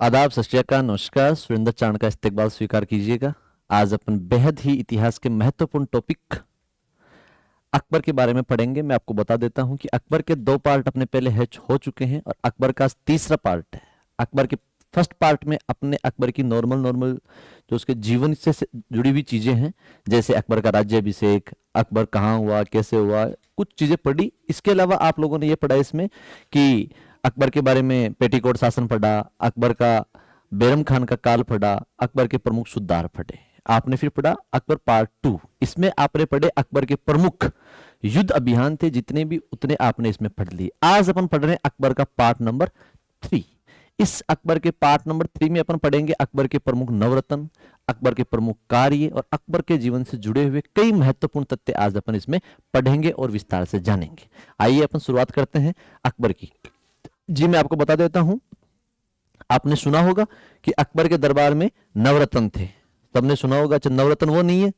आदाब, सत श्री अकाल, नमस्कार। सुरेंद्र चांद का इस्तेकबाल स्वीकार कीजिएगा। आज अपन बेहद ही इतिहास के महत्वपूर्ण टॉपिक अकबर के बारे में पढ़ेंगे। मैं आपको बता देता हूं कि अकबर के दो पार्ट अपने पहले हो चुके हैं और अकबर का तीसरा पार्ट है। अकबर के फर्स्ट पार्ट में अपने अकबर की नॉर्मल नॉर्मल जो उसके जीवन से जुड़ी हुई चीजें हैं, जैसे अकबर का राज्याभिषेक, अकबर कहाँ हुआ, कैसे हुआ, कुछ चीजें पढ़ी। इसके अलावा आप लोगों ने ये पढ़ा इसमें कि अकबर के बारे में पेटीकोट शासन पढ़ा, अकबर का बैरम खान का काल पढ़ा, अकबर के प्रमुख सुधार पढ़े। आपने फिर पढ़ा अकबर पार्ट 2। इसमें आपने पढ़े अकबर के प्रमुख युद्ध अभियान थे, जितने भी उतने आपने इसमें पढ़ लिए। आज अपन पढ़ रहे हैं अकबर का पार्ट नंबर 3। इस अकबर के पार्ट नंबर 3 में अपन पढ़ेंगे अकबर के प्रमुख नवरत्न, अकबर के प्रमुख कार्य और अकबर के जीवन से जुड़े हुए कई महत्वपूर्ण तथ्य आज अपन इसमें पढ़ेंगे और विस्तार से जानेंगे। आइए अपन शुरुआत करते हैं अकबर की। जी मैं आपको बता देता हूं, आपने सुना होगा कि अकबर के दरबार में नवरत्न थे। सबने सुना होगा। नवरत्न वो नहीं है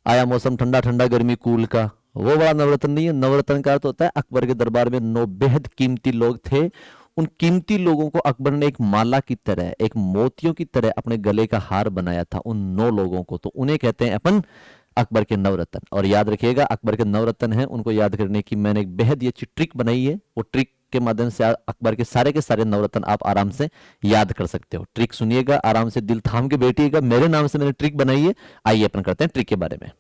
आया मौसम ठंडा ठंडा गर्मी कूल का, वो वाला नवरत्न नहीं है। नवरत्न का अर्थ होता है अकबर के दरबार में 9 बेहद कीमती लोग थे। उन कीमती लोगों को अकबर ने एक माला की तरह, एक मोतियों की तरह अपने गले का हार बनाया था, उन 9 लोगों को। तो उन्हें कहते हैं अपन अकबर के नवरत्न। और याद रखिएगा अकबर के नवरत्न हैं, उनको याद करने की मैंने एक बेहद ही अच्छी ट्रिक बनाई है। वो ट्रिक के माध्यम से अकबर के सारे नवरत्न आप आराम से याद कर सकते हो। ट्रिक सुनिएगा, आराम से दिल थाम के बैठिएगा। मेरे नाम से मैंने ट्रिक बनाई है। आइए अपन करते हैं ट्रिक के बारे में।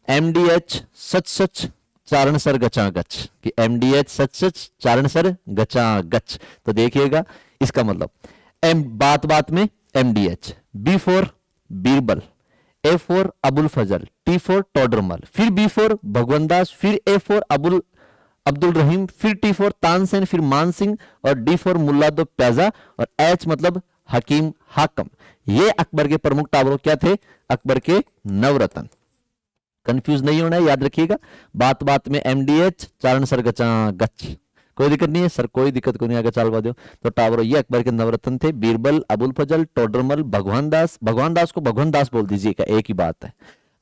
MDH सच सच चारण सर गचा गच, कि MDH सच सच चारण सर गचा गच। तो देखिएगा इसका मतलब बात बात में MDH, B for Birbal, A for Abul Fazal, T for Todarmal, फिर B फॉर भगवंदास, फिर A फॉर अब्दुल रहीम, फिर T फॉर तानसेन, फिर मान सिंह और D फॉर मुल्ला दो प्याजा और H मतलब हकीम हाकम। ये अकबर के प्रमुख टावरों क्या थे? अकबर के नवरत्न। कंफ्यूज नहीं होना है, याद रखिएगा। बात बात में MDH चारण सर गचा गच। कोई दिक्कत नहीं है सर, कोई दिक्कत को नहीं, आगे चलवा दो। तो टावरों ये अकबर के नवरत्न थे। बीरबल, अबुल फजल, टोडरमल, भगवान दास, भगवान दास को भगवान दास बोल दीजिएगा, एक ही बात है।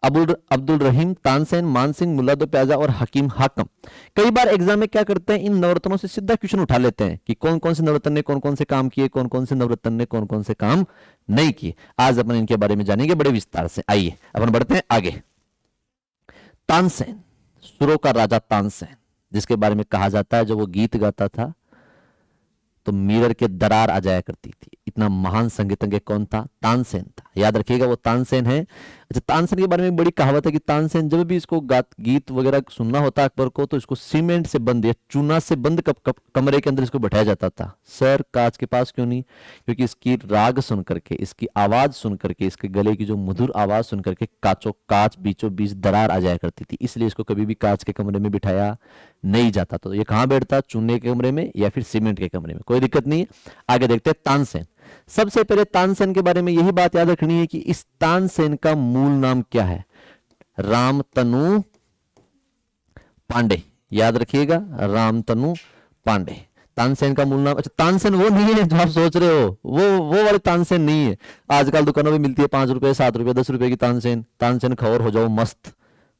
अब्दुल रहीम, तानसेन, मान सिंह, मुल्ला दो प्याजा और हकीम हाकम। कई बार एग्जाम में क्या करते हैं, इन नवरत्नों से सीधा क्वेश्चन उठा लेते हैं कि कौन कौन से नवरत्न ने कौन कौन से काम किए, कौन कौन से नवरत्न ने कौन कौन से काम नहीं किए। आज अपन इनके बारे में जानेंगे बड़े विस्तार से। आइए अपन बढ़ते हैं आगे। तानसेन, सुरों का राजा तानसेन, जिसके बारे में कहा जाता है जब वो गीत गाता था तो मिरर के दरार आ जाया करती थी। इतना महान संगीतज्ञ कौन था? तानसेन था। याद रखिएगा वो तानसेन है। अच्छा, तानसेन के बारे में बड़ी कहावत है कि तानसेन जब भी इसको गीत वगैरह सुनना होता अकबर को तो इसको सीमेंट से बंद या चूना से बंद कमरे के अंदर इसको बैठाया जाता था। सर कांच के पास क्यों नहीं? क्योंकि इसकी राग सुन करके, इसकी आवाज सुन करके, इसके गले की जो मधुर आवाज सुन करके कांच बीचों बीच दरार आ जाया करती थी। इसलिए इसको कभी भी कांच के कमरे में बिठाया नहीं जाता। तो ये कहां बैठता? चूने के कमरे में या फिर सीमेंट के कमरे में। कोई दिक्कत नहीं है। आगे देखते हैं तानसेन। सबसे पहले तानसेन के बारे में यही बात याद रखनी है कि इस तानसेन का मूल नाम क्या है? रामतनु पांडे। याद रखिएगा, रामतनु पांडे तानसेन का मूल नाम। अच्छा, तानसेन वो नहीं है जो आप सोच रहे हो, वो वाले तानसेन नहीं है। आजकल दुकानों में मिलती है 5 रुपए, 7 रुपए, 10 रुपए की तानसेन खबर हो जाओ मस्त,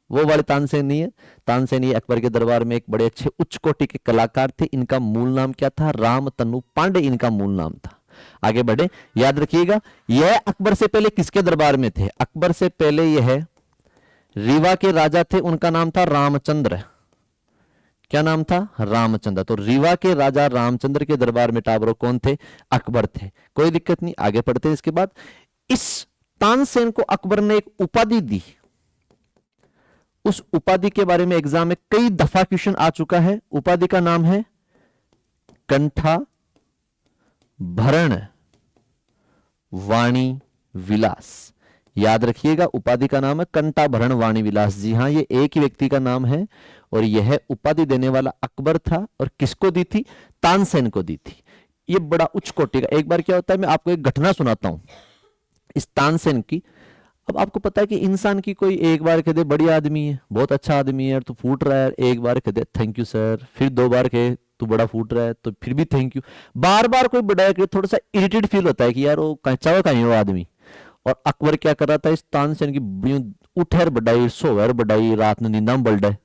वो वाले तानसेन नहीं है। तानसेन ये अकबर के दरबार में एक बड़े अच्छे उच्च कोटि के कलाकार थे। इनका मूल नाम क्या था? रामतनु पांडे इनका मूल नाम था। आगे बढ़े, याद रखिएगा यह अकबर से पहले किसके दरबार में थे? अकबर से पहले यह रीवा के राजा थे, उनका नाम था रामचंद्र। क्या नाम था? रामचंद्र। तो रीवा के राजा रामचंद्र के दरबार में टावरों कौन थे? अकबर थे। कोई दिक्कत नहीं, आगे पढ़ते हैं। इसके बाद इस तानसेन को अकबर ने एक उपाधि दी। उस उपाधि के बारे में एग्जाम में कई दफा क्वेश्चन आ चुका है। उपाधि का नाम है कंठा भरण वाणी विलास। याद रखिएगा, उपाधि का नाम है कंठा भरण वाणी विलास। जी हां, ये एक ही व्यक्ति का नाम है और यह उपाधि देने वाला अकबर था। और किसको दी थी? तानसेन को दी थी। ये बड़ा उच्च कोटि का। एक बार क्या होता है, मैं आपको एक घटना सुनाता हूं इस तानसेन की। अब आपको पता है कि इंसान की कोई एक बार कह दे बड़ी आदमी है, बहुत अच्छा आदमी है, और तू फूट रहा है, एक बार कह दे थैंक यू सर, फिर 2 बार कहे तू बड़ा फूट रहा है तो फिर भी थैंक यू, बार बार कोई बढ़ाया करे, थोड़ा सा इरिटेट फील होता है कि यार वो चावा कहीं वो आदमी। और अकबर क्या कर रहा था, इस तानसेन की उठर बढ़ाई, सोवर बढ़ाई, रात में नींदा में बल्ड है,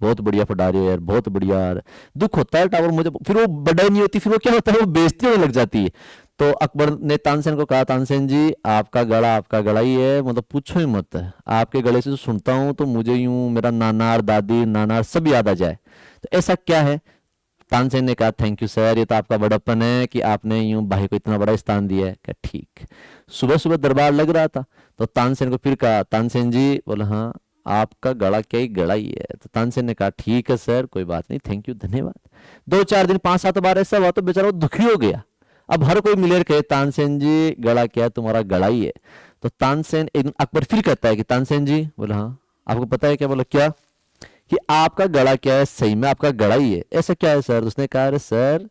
बहुत बढ़िया पढ़ा रहे हो यार, बहुत बढ़िया यार। दुख होता है टावर मुझे, फिर वो बढ़ाई नहीं होती, फिर वो क्या होता है, वो बेइज्जती होने लग जाती है। तो अकबर ने तानसेन को कहा, तानसेन जी आपका गला ही है, मतलब पूछो ही मत। आपके गले से जो सुनता हूँ तो मुझे यूं मेरा नाना और दादी नाना और सब याद आ जाए, तो ऐसा क्या है? तानसेन ने कहा, थैंक यू सर, ये तो आपका बड़प्पन है कि आपने यूं भाई को इतना बड़ा स्थान दिया है। क्या ठीक। सुबह सुबह दरबार लग रहा था, तो तानसेन को फिर कहा, तानसेन जी बोला, हाँ आपका गड़ा क्या ही गड़ा ही है। तो तानसेन ने कहा, ठीक है सर, कोई बात नहीं, थैंक यू, धन्यवाद। 2-4 दिन 5-7 बार ऐसा हुआ तो बेचारा वो दुखी हो गया। अब हर कोई मिलकर कहे, तानसेन जी गड़ा क्या है, तुम्हारा गड़ा ही है। तो तानसेन एक दिन अकबर फिर कहता है कि तानसेन जी, बोला हाँ आपको पता है क्या? बोला क्या? कि आपका गला क्या है, सही में आपका गला ही है। ऐसा क्या है सर? तो उसने कहा, अरे सर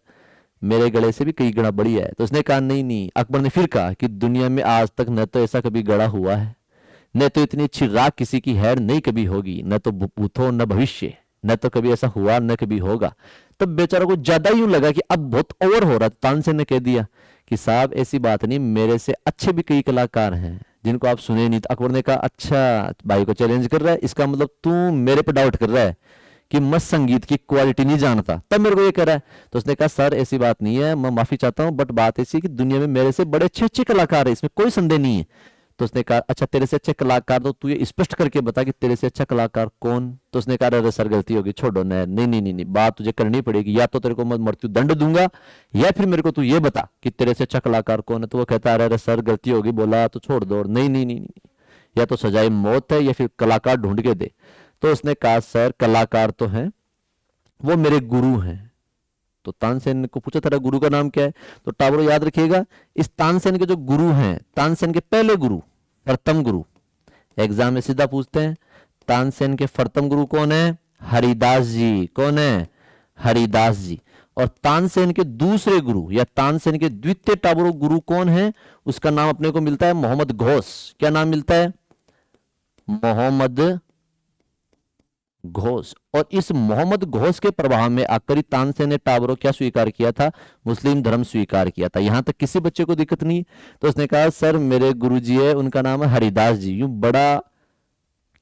मेरे गले से भी कई गड़ा बढ़िया है। तो उसने कहा, नहीं नहीं। अकबर ने फिर कहा कि दुनिया में आज तक न तो ऐसा कभी गड़ा हुआ है, न तो इतनी अच्छी राख किसी की है, नहीं कभी होगी, न तो भूत हो न भविष्य, न तो कभी ऐसा हुआ न कभी होगा। तब बेचारा को ज्यादा यूं लगा कि अब बहुत ओवर हो रहा। तानसेन ने कह दिया कि साहब ऐसी बात नहीं, मेरे से अच्छे भी कई कलाकार हैं जिनको आप सुने नहीं। तो अकबर ने कहा, अच्छा भाई को चैलेंज कर रहा है, इसका मतलब तू मेरे पे डाउट कर रहा है कि मैं संगीत की क्वालिटी नहीं जानता, तब मेरे को ये कह रहा है। तो उसने कहा, सर ऐसी बात नहीं है, मैं माफी चाहता हूं, बट बात ऐसी है कि दुनिया में मेरे से बड़े अच्छे अच्छे कलाकार है, इसमें कोई संदेह नहीं है। तो उसने कहा, अच्छा तेरे से अच्छे कलाकार, तो तू ये स्पष्ट करके बता कि तेरे से अच्छा कलाकार कौन? तो उसने कहा, अरे सर गलती होगी, छोड़ो ना। नहीं नहीं नहीं नहीं, बात तुझे करनी पड़ेगी, या तो तेरे को मैं मृत्यु दंड दूंगा, या फिर मेरे को तू ये बता कि तेरे से अच्छा कलाकार कौन है। तो वो कहता है, अरे सर गलती होगी, बोला तो छोड़ दो। नहीं नहीं नहीं नहीं, या तो सजाए मौत है या फिर कलाकार ढूंढ के दे। तो उसने कहा, सर कलाकार तो हैं, वो मेरे गुरु हैं। तो तानसेन को पूछा, तेरा गुरु का नाम क्या है? तो टावरो याद रखिएगा, इस तानसेन के जो गुरु हैं, तानसेन के पहले गुरु, प्रथम गुरु, एग्जाम में सीधा पूछते हैं, तानसेन के प्रथम गुरु कौन है? हरिदास जी। कौन है? हरिदास जी। और तानसेन के दूसरे गुरु या तानसेन के द्वितीय टाबरो गुरु कौन है? उसका नाम अपने को मिलता है मोहम्मद घोष। क्या नाम मिलता है? मोहम्मद घोष। और इस मोहम्मद घोष के प्रभाव में आकर ही तानसेन ने टाबरो क्या स्वीकार किया था? मुस्लिम धर्म स्वीकार किया था। यहां तक किसी बच्चे को दिक्कत नहीं। तो उसने कहा, सर मेरे गुरुजी है, उनका नाम है हरिदास जी। यूं बड़ा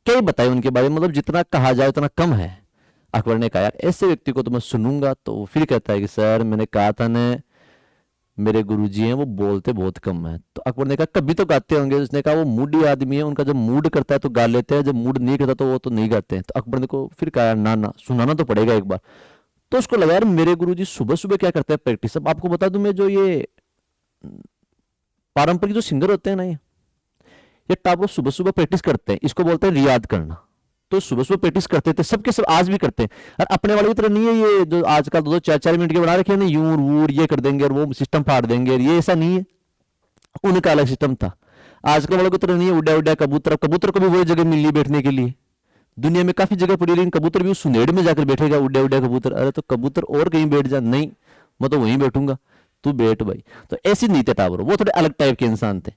क्या ही बताए उनके बारे में, मतलब जितना कहा जाए उतना कम है। अकबर ने कहा, यार ऐसे व्यक्ति को तो मैं सुनूंगा। तो वो फिर कहता है कि सर मैंने कहा था ना, मेरे गुरुजी हैं वो बोलते बहुत कम है। तो अकबर ने कहा, कभी तो गाते होंगे। उसने कहा, वो मूडी आदमी है, उनका जब मूड करता है तो गा लेते हैं, जब मूड नहीं करता तो वो तो नहीं गाते हैं। तो अकबर ने को फिर कहा, ना ना सुनाना तो पड़ेगा एक बार। तो उसको लगा, यार मेरे गुरुजी सुबह सुबह क्या करते हैं प्रैक्टिस। अब आपको बता दूं मैं, जो ये पारंपरिक जो सिंगर होते हैं ना, ये टाबरो सुबह सुबह प्रैक्टिस करते हैं, इसको बोलते हैं रियाद करना। तो सुबह सुबह प्रैक्टिस करते थे, सबके सब आज भी करते हैं। और अपने वाले की तरह नहीं है ये जो आजकल 2-2 4-4 मिनट के बना रखे हैं ना, यूं वूर ये कर देंगे और वो सिस्टम फाड़ देंगे, ये ऐसा नहीं है। उनका अलग सिस्टम था। आजकल वालों की तरह नहीं है उड़ा उड़ा कबूतर। कबूतर को भी वही जगह मिल रही बैठने के लिए। दुनिया में काफी जगह पड़ी, लेकिन कबूतर भी उस सुनेड़ में जाकर बैठेगा, उड़ा उड़ा कबूतर। अरे तो कबूतर और कहीं बैठ जा, नहीं मैं तो वहीं बैठूंगा, तू बैठ भाई। तो ऐसी नहीं थे टावर, वो थोड़े अलग टाइप के इंसान थे।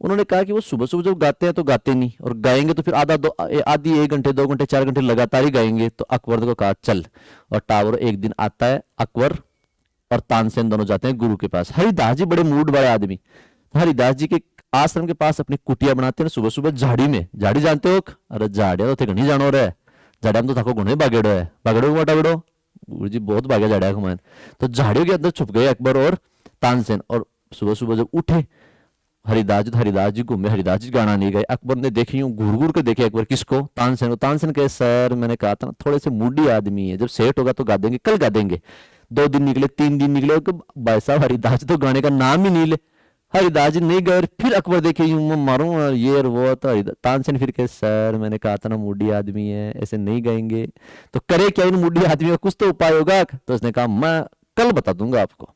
उन्होंने कहा कि वो सुबह सुबह जब गाते हैं तो गाते नहीं, और गाएंगे तो फिर आधी 1 घंटे 2 घंटे 4 घंटे लगातार ही गाएंगे। तो अकबर को कहा चल। और टावर एक दिन आता है, अकबर और तानसेन दोनों जाते हैं गुरु के पास। हरिदास जी बड़े मूड वाले आदमी, हरिदास जी के आश्रम के पास अपनी कुटिया बनाते हैं सुबह सुबह झाड़ी में। झाड़ी जानते हो? अरे झाड़िया तो थे घनी जानो रे, झाड़िया में तो थको गुणे बागेड़ो है, बागेड़ो को बागेड़ो गुरु जी बहुत भागे झाड़िया को मान। तो झाड़ियों के अंदर छुप गए अकबर और तानसेन। और सुबह सुबह जब उठे हरिदास जी घूमे, हरिदास जी गाना नहीं गए। अकबर ने देखी यूं घूर घूर के देखे अकबर किसको? तानसेन को। तानसेन कहे, सर मैंने कहा था ना थोड़े से मूडी आदमी है, जब सेट होगा तो गा देंगे, कल गा देंगे। 2 दिन निकले, 3 दिन निकले, भाई साहब हरिदास जी तो गाने का नाम ही नहीं ले। हरिदास जी नहीं गए। फिर अकबर देखे यूं मैं मारूं और ये और वो। तो तानसेन फिर कहे, सर मैंने कहा था ना मूडी आदमी है, ऐसे नहीं गाएंगे। तो करे क्या इन मूडी आदमी का? कुछ तो उपाय होगा। तो उसने कहा, मैं कल बता दूंगा आपको।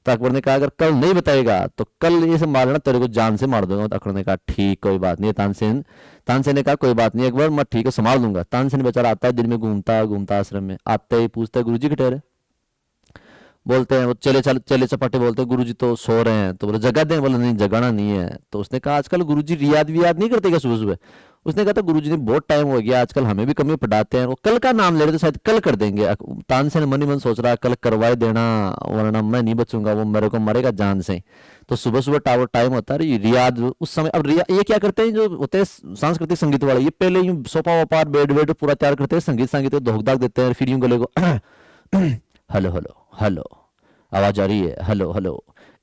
तो अकबर ने कहा, अगर कल नहीं बताएगा तो कल ये सब मार लेना, तेरे को जान से मार दूंगा। तो अकबर ने कहा, ठीक कोई बात नहीं। तानसेन तानसेन ने कहा, कोई बात नहीं अकबर, मैं ठीक है संभाल लूंगा। तानसेन बेचारा आता है दिन में, घूमता घूमता आश्रम में, आते ही पूछता है, गुरुजी किधर है? बोलते हैं वो चले चपाटे बोलते हैं, गुरुजी तो सो रहे हैं। तो बोले जगा दें? बोले नहीं जगाना नहीं है। तो उसने कहा, आजकल गुरुजी रियाद वियाद नहीं करते क्या सुबह सुबह? उसने कहा था, गुरुजी ने बहुत टाइम हो गया, आजकल हमें भी कमी पढ़ाते हैं। वो कल का नाम ले रहे थे, शायद कल कर देंगे। तानसेन मन ही मन सोच रहा है, कल करवाए देना, वरना मैं नहीं बचूंगा, वो मेरे को मरेगा जान से। तो सुबह सुबह टावर टाइम होता है रियाद उस समय। अब ये क्या करते हैं जो होते हैं सांस्कृतिक संगीत वाले, ये पहले यूं सोफा वोफा बेड वेड पूरा तैयार करते हैं, संगीत धोख धाक देते हैं, फिर यूं गले को हेलो हेलो हेलो, आवाज आ रही है, हेलो हेलो,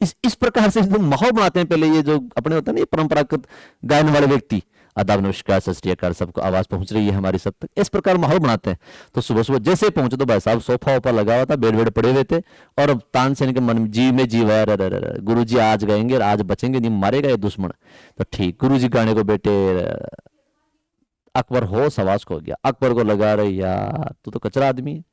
इस प्रकार से एकदम माहौल बनाते हैं पहले, ये जो अपने होते हैं ना ये परंपरागत गायन वाले व्यक्ति, आदाब नमस्कार सत श्री अकाल, सबको आवाज पहुंच रही है हमारी सब तक, इस प्रकार माहौल बनाते हैं। तो सुबह सुबह जैसे पहुंचे तो भाई साहब सोफा ओफा लगा हुआ था, बेड वेड पड़े हुए थे, और अब तानसेन के मन में जी में जी वाया, गुरु जी आज गएंगे, आज बचेंगे नहीं, मारेगा ये दुश्मन। तो ठीक, गुरु जी गाने को बेटे, अकबर होश आवाज खो गया। अकबर को लगा रहे यार तू तो कचरा आदमी है,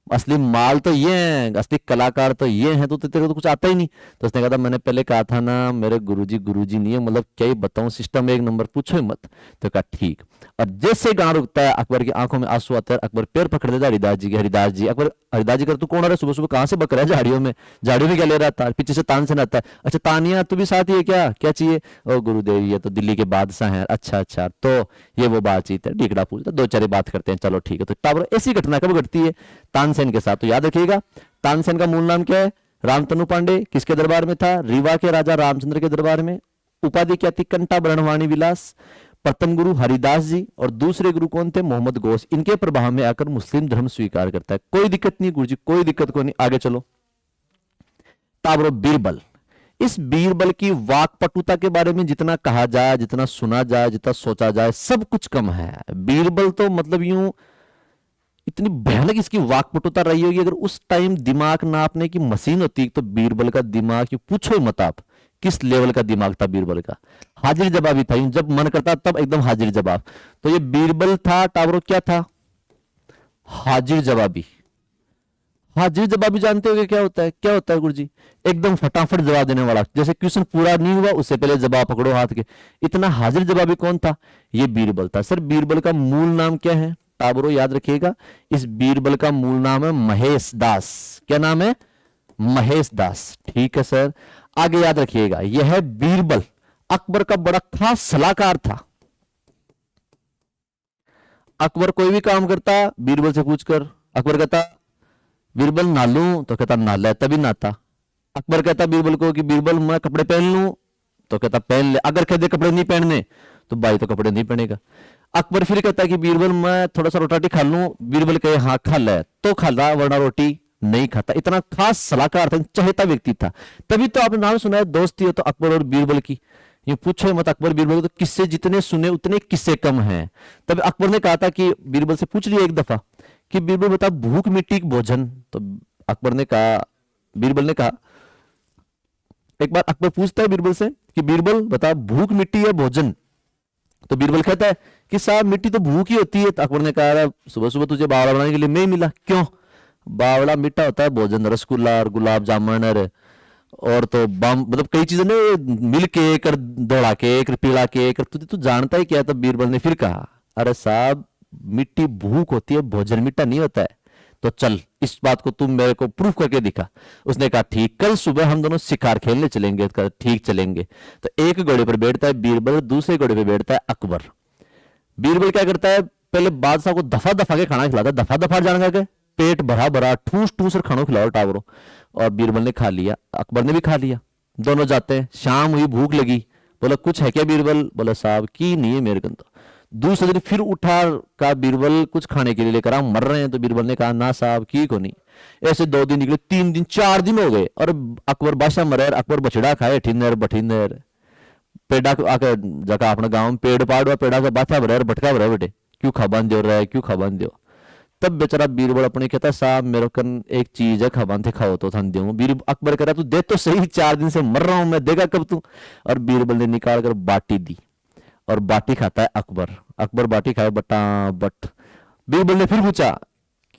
असली माल तो ये है, असली कलाकार तो ये है, तो तेरे को तो कुछ आता ही नहीं। तो उसने कहा था मैंने पहले कहा था ना मेरे गुरुजी नहीं है, मतलब क्या ही बताऊं, सिस्टम एक नंबर, पूछो ही मत। तो कहा ठीक। और जैसे गाना रुकता है अकबर की आंखों में आंसू आता है, अकबर पैर पकड़ देता हरिदास जी के, हरिदास जी। अकबर हरिदास जी कर तू कौन है, सुबह सुबह कहाँ से बक रहा है झाड़ियों में, झाड़ियों में क्या ले रहा था, पीछे से तानसेन आता है, अच्छा तानिया तू भी साथ ही है क्या, क्या चाहिए, ओ गुरुदेव ये तो दिल्ली के बादशाह हैं, अच्छा अच्छा तो ये वो बातचीत है, ढीकड़ा पूछता, दो चार बात करते हैं, चलो ठीक है। तो टावर ऐसी घटना कब घटती है, तानसेन के साथ। तो याद रखिएगा तानसेन का मूल नाम क्या है, रामतनु पांडे, किसके दरबार में था, रीवा के राजा रामचंद्र के दरबार में। उपाधि क्या थी, कंठा ब्रह्मवाणी विलास। प्रथम गुरु हरिदास जी और दूसरे गुरु कौन थे, मोहम्मद गौस। इनके प्रभाव में आकर मुस्लिम धर्म स्वीकार करता है। कोई दिक्कत नहीं गुरु जी, कोई दिक्कत को नहीं, आगे चलो। ताबरो बीरबल, इस बीरबल की वाकपटुता के बारे में जितना कहा जाए, जितना सुना जाए, जितना सोचा जाए, सब कुछ कम है। बीरबल तो मतलब यूं इतनी भयानक इसकी वाकपटुता रही होगी, अगर उस टाइम दिमाग नापने की मशीन होती तो बीरबल का दिमाग पूछो मत आप किस लेवल का दिमाग था बीरबल का। हाजिर जवाबी था, जब मन करता तब एकदम हाजिर जवाब। तो ये बीरबल था, टावरो क्या था, हाजिर जवाबी। हाजिर जवाबी जानते हो क्या होता है, क्या होता है गुरुजी, एकदम फटाफट जवाब देने वाला, जैसे क्वेश्चन पूरा नहीं हुआ उससे पहले जवाब पकड़ो हाथ के, इतना हाजिर जवाबी कौन था, ये बीरबल था। सर बीरबल का मूल नाम क्या है, टाबरो याद रखिएगा, इस बीरबल का मूल नाम है महेश दास। क्या नाम है, महेश दास, ठीक है सर। आगे याद रखिएगा, यह है बीरबल अकबर का बड़ा खास सलाहकार था। अकबर कोई भी काम करता बीरबल से पूछकर, अकबर कहता बीरबल नालू, तो कहता नाला, तभी नहाता। अकबर कहता बीरबल को कि बीरबल मैं कपड़े पहन लूं, तो कहता पहन ले। अगर कहते कपड़े नहीं पहनने तो भाई तो कपड़े नहीं पहनेगा। अकबर फिर कहता है कि बीरबल मैं थोड़ा सा रोटी खा लूं, बीरबल कहे हाँ खा ले, तो खा ला वरना रोटी नहीं खाता। इतना खास सलाहकार था, चहेता व्यक्ति था। तभी तो आपने नाम सुना है दोस्ती हो तो अकबर और बीरबल की, ये पूछो मत अकबर बीरबल तो किस्से जितने सुने उतने किस्से कम हैं। तब अकबर ने कहा था कि बीरबल से पूछ लिया एक दफा कि बीरबल बता भूख मिट्टी भोजन, तो अकबर ने कहा, बीरबल ने कहा, एक बार अकबर पूछता है बीरबल से कि बीरबल बता भूख मिट्टी या भोजन, तो बीरबल कहता है कि साहब मिट्टी तो भूख ही होती है। तो अकबर ने कहा सुबह सुबह तुझे बावड़ा बनाने के लिए मैं ही मिला, क्यों, बावड़ा मीठा होता है भोजन, रसगुल्ला और गुलाब जामुन और तो बम, मतलब कई चीजें ने मिल केक और दौड़ा केक पीला केक, तू जानता ही क्या। तो बीरबल ने फिर कहा अरे साहब मिट्टी भूख होती है, भोजन मीठा नहीं होता है, तो चल इस बात को तुम मेरे को प्रूफ करके दिखा। उसने कहा ठीक, कल सुबह हम दोनों शिकार खेलने चलेंगे। ठीक चलेंगे। तो एक घोड़े पर बैठता है बीरबल, दूसरे घोड़े पर बैठता है अकबर। बीरबल क्या करता है, पहले बादशाह को दफा दफा के खाना खिलाता है, दफा दफा जान के पेट भरा भरा ठूस ठूस खाना खिलाओ टावरों। और बीरबल ने खा लिया, अकबर ने भी खा लिया, दोनों जाते हैं। शाम हुई, भूख लगी, बोला कुछ है क्या बीरबल, बोला साहब की नहीं है मेरे को। तो दूसरे दिन फिर उठा, कहा बीरबल कुछ खाने के लिए लेकर आ, मर रहे हैं। तो बीरबल ने कहा ना साहब की को नहीं। ऐसे 2 दिन निकले, 3 दिन 4 दिन हो गए और अकबर बादशाह मरे, अकबर बछड़ा खाए, ठिनर बठिनर पेड़ा आकर जगह अपना गांव में पेड़ पाड़ हुआ, पेड़ा का बाथा भरा भटका भरा बेटे, क्यों खबान दे रहा है, क्यों खबान दो। तब बेचारा बीरबल अपने कहता साहब मेरे कन एक चीज है, खबान थे खाओ तो थान दूं। बीर अकबर कह रहा तू दे तो सही, 4 दिन से मर रहा हूं मैं, देगा कब तू। और बीरबल ने निकाल कर बाटी दी और बाटी खाता है अकबर। अकबर बाटी खाए बटा बट। बीरबल ने फिर पूछा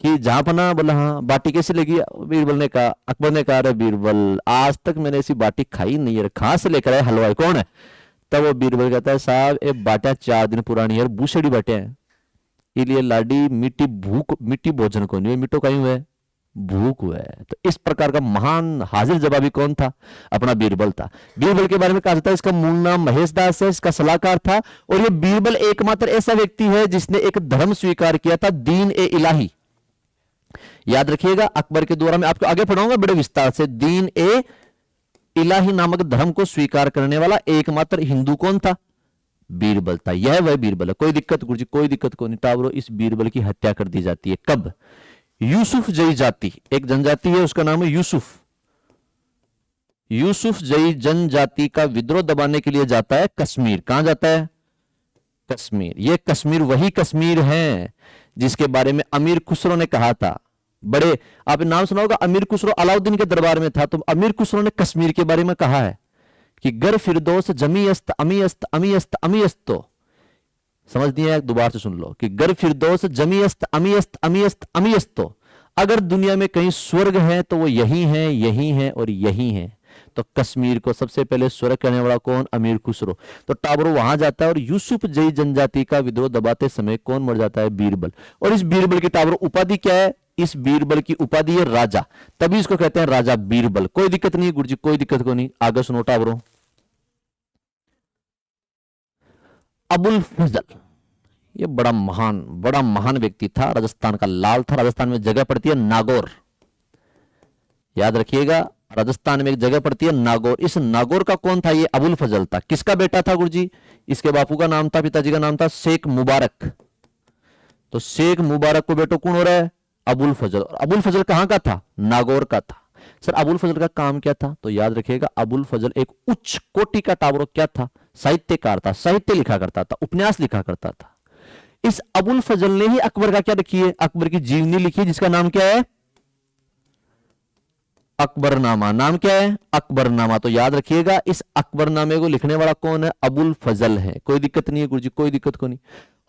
कि जहां पना, बोला हाँ, बाटी कैसी लगी। बीरबल ने कहा, अकबर ने कहा अरे बीरबल आज तक मैंने ऐसी बाटी खाई नहीं है, कहां से लेकर आए, हलवाई कौन है। तब वो बीरबल कहता है साहब ये बाटियां 4 दिन पुरानी है, बूसड़ी बाटियां हैं, इसलिए लाडी मिट्टी भूख, मिट्टी भोजन को नहीं, मिट्टो कहीं हुआ है, भूख हुआ है। तो इस प्रकार का महान हाजिर जवाबी कौन था, अपना बीरबल था। बीरबल के बारे में कहा जाता है इसका मूल नाम महेश दास है, इसका सलाहकार था। और ये बीरबल एकमात्र ऐसा व्यक्ति है जिसने एक धर्म स्वीकार किया था, दीन ए इलाही। याद रखिएगा अकबर के दौरान में, आपको आगे पढ़ाऊंगा बड़े विस्तार से, दीन ए इलाही नामक धर्म को स्वीकार करने वाला एकमात्र हिंदू कौन था, बीरबल था। यह वह बीरबल है। कोई दिक्कत गुरुजी, कोई दिक्कत को नहीं। टावरो इस बीरबल की हत्या कर दी जाती है कब, यूसुफ जई जाति, एक जनजाति है उसका नाम है यूसुफ। यूसुफ जई जनजाति का विद्रोह दबाने के लिए जाता है कश्मीर। कहां जाता है? कश्मीर। ये कश्मीर वही कश्मीर है जिसके बारे में अमीर खुसरो ने कहा था। बड़े, आपने नाम सुना होगा, अमीर खुसरो अलाउद्दीन के दरबार में था, तो अमीर खुसरो ने कश्मीर के बारे में कहा है कि गर फिरदौस जमी अस्त अमी अस्त अमी अस्त अमी अस्तो। समझ दिया? दोबारा से सुन लो कि गर फिरदौस जमी अस्त अमी अस्त अमी अस्त अमी अस्तो। अगर दुनिया में कहीं स्वर्ग है तो वो यही है, यही है और यही है। तो कश्मीर को सबसे पहले स्वर्ग करने वाला कौन? अमीर खुसरो। तो टाबरो वहां जाता है और यूसुफ जई जनजाति का विद्रोह दबाते समय कौन मर जाता है? बीरबल। और इस बीरबल की टाबरो उपाधि क्या है? इस बीरबल की उपाधि है राजा, तभी इसको कहते हैं राजा बीरबल। कोई दिक्कत नहीं है गुरुजी, कोई दिक्कत को नहीं। आगे सुनो टाबरो। अबुल फजल, ये बड़ा महान व्यक्ति था, राजस्थान का लाल था। राजस्थान में जगह पड़ती है नागौर, याद रखिएगा, राजस्थान में एक जगह पड़ती है नागौर। इस नागौर का कौन था? ये अबुल फजल था। किसका बेटा था गुरुजी? इसके बापू का नाम था, पिताजी का नाम था शेख मुबारक। तो शेख मुबारक को बेटो कौन हो रहा है? अबुल फजल। और अबुल फजल कहां का था? नागौर का था। सर अबुल फजल का काम क्या था? तो याद रखिएगा, अबुल फजल एक उच्च कोटि का टाबरो क्या था? साहित्यकार था, साहित्य लिखा करता था, उपन्यास लिखा करता था। इस अबुल फजल ने ही अकबर का क्या लिखी है? अकबर की जीवनी लिखी है, जिसका नाम क्या है? अकबरनामा। नाम क्या है? अकबरनामा। तो याद रखिएगा, इस अकबरनामे को लिखने वाला कौन है? अबुल फजल है। कोई दिक्कत नहीं है गुरुजी, कोई दिक्कत को नहीं।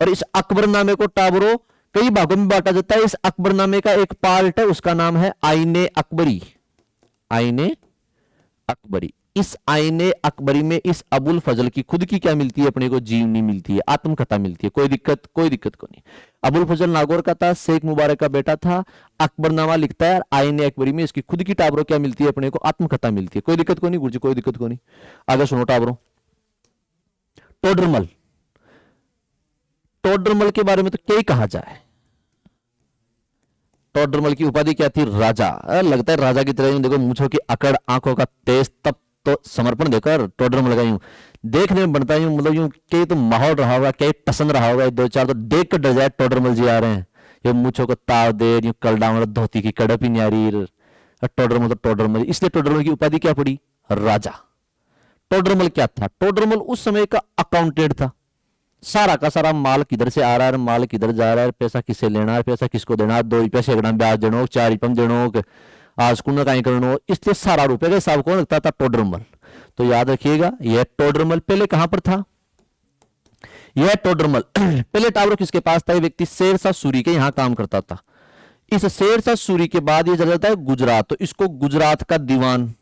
और इस अकबरनामे को टाबरो कई भागों में बांटा जाता है। इस अकबरनामे का एक पार्ट है, उसका नाम है आईने अकबरी। आईने अकबरी। इस आईने अकबरी में इस अबुल फजल की खुद की क्या मिलती है? अपने को जीवनी मिलती है, आत्मकथा मिलती है। कोई दिक्कत को नहीं। अबुल फजल नागौर का था, शेख मुबारक का बेटा था, अकबरनामा लिखता है। आईने अकबरी में इसकी खुद की टाबरो क्या मिलती है? अपने को आत्मकथा मिलती है। कोई दिक्कत को नहीं गुरुजी, कोई दिक्कत को नहीं। आगे सुनो टाबरो। टोडरमल। टोडरमल के बारे में तो क्या ही कहा जाए। टोडरमल की उपाधि क्या थी? राजा। लगता है राजा की तरह। देखो मूंछों की अकड़, आंखों का तेज, तब तो समर्पण देकर टोडरमल का यूं देखने में बनता है, यूं मतलब यूं के तो माहौल रहा होगा, क्या पसंद रहा होगा। दो चार तो देख कर डर जाए, टोडरमल जी आ रहे हैं, ये मूंछों को ताव दे, यूं कलडा मतलब धोती की कड़प ही नहीं आ रही। टोडरमल तो टोडरमल, इसलिए टोडरमल की उपाधि क्या पड़ी? राजा। टोडरमल क्या था? टोडरमल उस समय का अकाउंटेंट था। सारा का सारा माल किधर से आ रहा है, माल किधर जा रहा है, पैसा किससे लेना है, पैसा किसको देना है, 2 रुपया सैकड़ा ब्याज देना, 4 रुपये देना, आज कुछ कहीं करना, इसलिए सारा रुपए का हिसाब कौन रखता था? टोडरमल। तो याद रखिएगा, यह टोडरमल पहले कहां पर था? यह टोडरमल पहले टावरो किसके पास था? ये व्यक्ति शेरशाह सूरी के यहां काम करता था। इस शेरशाह सूरी के बाद ये चला जाता है गुजरात, तो इसको गुजरात का दीवान।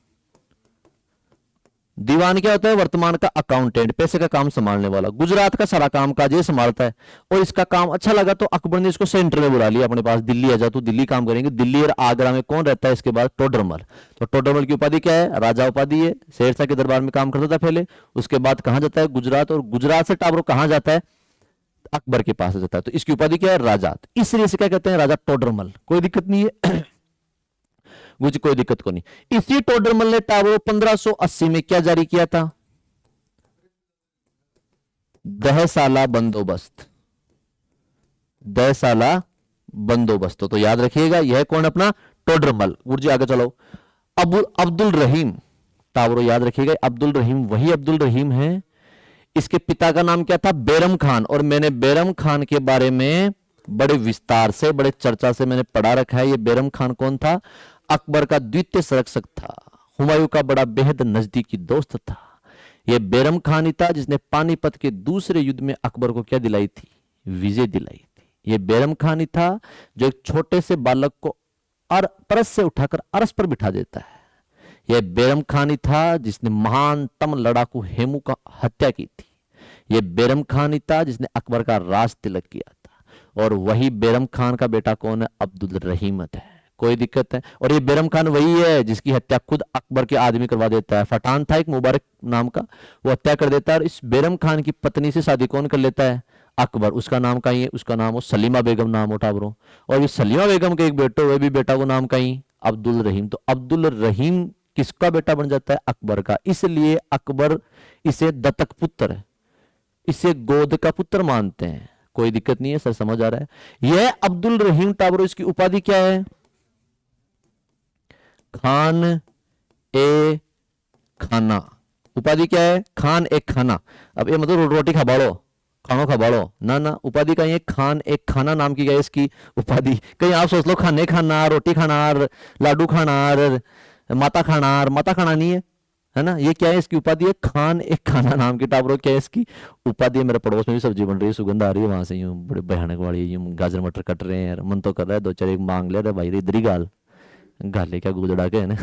दीवान क्या होता है? वर्तमान का अकाउंटेंट, पैसे का काम संभालने वाला। गुजरात का सारा काम काज ये संभालता है। और इसका काम अच्छा लगा तो अकबर ने इसको सेंटर में बुला लिया अपने पास, दिल्ली आ जा, तू दिल्ली काम करेंगे। दिल्ली और आगरा में कौन रहता है इसके बाद? टोडरमल। तो टोडरमल की उपाधि क्या है? राजा उपाधि है। शेरशाह के दरबार में काम करता था पहले, उसके बाद कहां जाता है? गुजरात। और गुजरात से टाबरो कहां जाता है? अकबर के पास जाता है। तो इसकी उपाधि क्या है? राजा। इसलिए इसे क्या कहते हैं? राजा टोडरमल। कोई दिक्कत नहीं है मुझे, कोई दिक्कत को नहीं। इसी टोडरमल ने टाबरो 1580 में क्या जारी किया था? दहसाला बंदोबस्त। दहसाला बंदोबस्त। तो याद रखिएगा, यह कौन? अपना टोडरमल। गुरुजी आगे चलो। अब्दुल रहीम। टावरो याद रखिएगा, अब्दुल रहीम वही अब्दुल रहीम है। इसके पिता का नाम क्या था? बैरम खान। और मैंने बैरम खान के बारे में बड़े विस्तार से, बड़े चर्चा से मैंने पढ़ा रखा है। ये बैरम खान कौन था? अकबर का द्वितीय संरक्षक था, हुमायूं का बड़ा बेहद नजदीकी दोस्त था। यह बैरम खान ही था जिसने पानीपत के दूसरे युद्ध में अकबर को क्या दिलाई थी? विजय दिलाई थी। यह बैरम खान ही था जो एक छोटे से बालक को परस से उठाकर अरस पर बिठा देता है। यह बैरम खान ही था जिसने महानतम लड़ाकू हेमू का हत्या की थी। यह बैरम खान ही था जिसने अकबर का राज तिलक किया था। और वही बैरम खान का बेटा कौन है? अब्दुल रहीम है। कोई दिक्कत है? और ये बैरम खान वही है जिसकी हत्या खुद अकबर के आदमी करवा देता है। पठान था एक मुबारक नाम का, वो हत्या कर देता है। और इस बैरम खान की पत्नी से शादी कौन कर लेता है? अकबर। उसका नाम कहीं है? उसका नाम हो सलीमा बेगम, नाम उठा ब्रो। और ये सलीमा बेगम के एक बेटो, वह भी बेटा को नाम कहीं अब्दुल रहीम। तो अब्दुल रहीम किसका बेटा बन जाता है? अकबर का। इसलिए अकबर इसे दत्तक पुत्र है, इसे गोद का पुत्र मानते हैं। कोई दिक्कत नहीं है सर, समझ आ रहा है? यह अब्दुल रहीम टाबरो, इसकी उपाधि क्या है? खान ए खाना। उपाधि क्या है? खान एक खाना। अब ये मतलब रोटी खबाड़ो, खानो खबाड़ो, ना ना, उपाधि का ये खान एक खाना नाम की क्या है इसकी उपाधि। कहीं आप सोच लो खाने खाना, रोटी खाना, लाडू खाना, माता खाना नहीं है ना। ये क्या है? इसकी उपाधि है खान एक खाना नाम की। टाबरो क्या है इसकी उपाधि है? मेरे पड़ोस में भी सब्जी बन रही है, सुगंध आ रही है वहां से, यूं बड़े भयानक वाली, यूं गाजर मटर कट रहे हैं यार, मन तो कर रहा है दो चार एक मांग ले। अरे भाई इधर ही गाल गाले क्या गुदड़ा के है ना।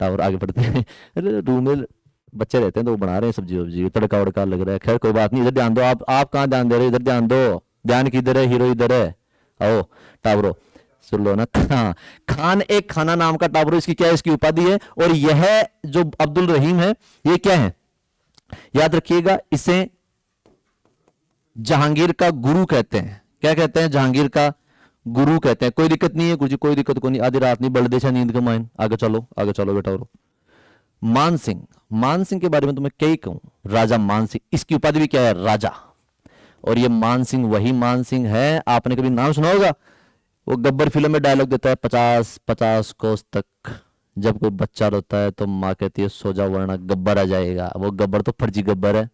टावर आगे बढ़ते हैं। अरे रूम में बच्चे रहते हैं तो वो बना रहे हैं सब्जी वब्जी, तड़का वड़का लग रहा है। खैर कोई बात नहीं, इधर ध्यान दो। आप कहाँ ध्यान दे रहे हो? इधर ध्यान दो। ध्यान किधर है? हीरो इधर है। आओ टावरो सुन लो ना। हाँ, खान एक खाना नाम का टावरो इसकी क्या है? इसकी उपाधि है। और यह जो अब्दुल रहीम है ये क्या है? याद रखिएगा, इसे जहांगीर का गुरु कहते हैं। क्या कहते हैं? जहांगीर का गुरु कहते हैं। कोई दिक्कत नहीं है गुरु जी, कोई दिक्कत को नहीं। आधी रात नहीं बल देशा नींद कमाइन। आगे चलो बेटा। और मान सिंह, मान सिंह के बारे में तो मैं क्या ही कहूं। राजा मान सिंह, इसकी उपाधि भी क्या है? राजा। और ये मान सिंह वही मान सिंह है, आपने कभी नाम सुना होगा, वो गब्बर फिल्म में डायलॉग देता है, 50-50 कोस तक जब कोई बच्चा रोता है तो माँ कहती है सो जा वरना गब्बर आ जाएगा। वो गब्बर तो फर्जी गब्बर है।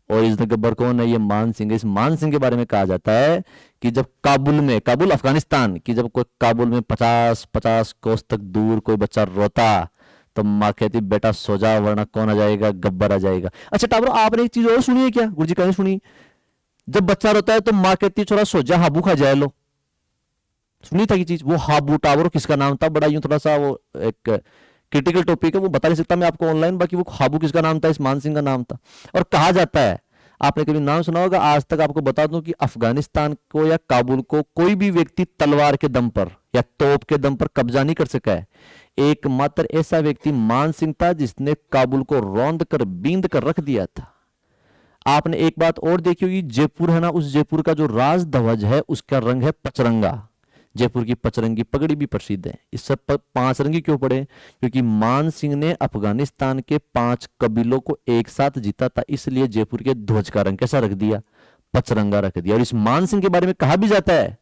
और इस गब्बर कौन है? ये मान सिंह। इस मान सिंह के बारे में कहा जाता है कि जब काबुल में, काबुल अफगानिस्तान की, जब कोई काबुल में 50-50 कोस तक दूर कोई बच्चा रोता तो माँ कहती बेटा सो जा वरना कौन आ जाएगा? गब्बर आ जाएगा। अच्छा टाबरो, आपने एक चीज और सुनी है क्या? गुरुजी कहीं सुनी? जब बच्चा रोता है तो माँ कहती है छोरा सो जा, हाबू खा जाए लो। सुनी था ये चीज? वो हाबू टाबरो किसका नाम था? बड़ा यूं थोड़ा सा वो एक क्रिटिकल टॉपिक है, वो बता नहीं सकता मैं आपको ऑनलाइन। बाकी वो हाबू किसका नाम था? इस मान सिंह का नाम था। और कहा जाता है, आपने कभी नाम सुना होगा, आज तक आपको बता दूं कि अफगानिस्तान को या काबुल को कोई भी व्यक्ति तलवार के दम पर या तोप के दम पर कब्जा नहीं कर सका है। एकमात्र ऐसा व्यक्ति मान सिंह था जिसने काबुल को रौंद कर बींद कर रख दिया था। आपने एक बात और देखी होगी, जयपुर है ना, उस जयपुर का जो राज ध्वज है उसका रंग है पचरंगा। जयपुर की पचरंगी पगड़ी भी प्रसिद्ध है। इस सब पर 5 रंगी क्यों पड़े? क्योंकि मान सिंह ने अफगानिस्तान के 5 कबीलों को एक साथ जीता था, इसलिए जयपुर के ध्वज का रंग कैसा रख दिया? पचरंगा रख दिया। और इस मान सिंह के बारे में कहा भी जाता है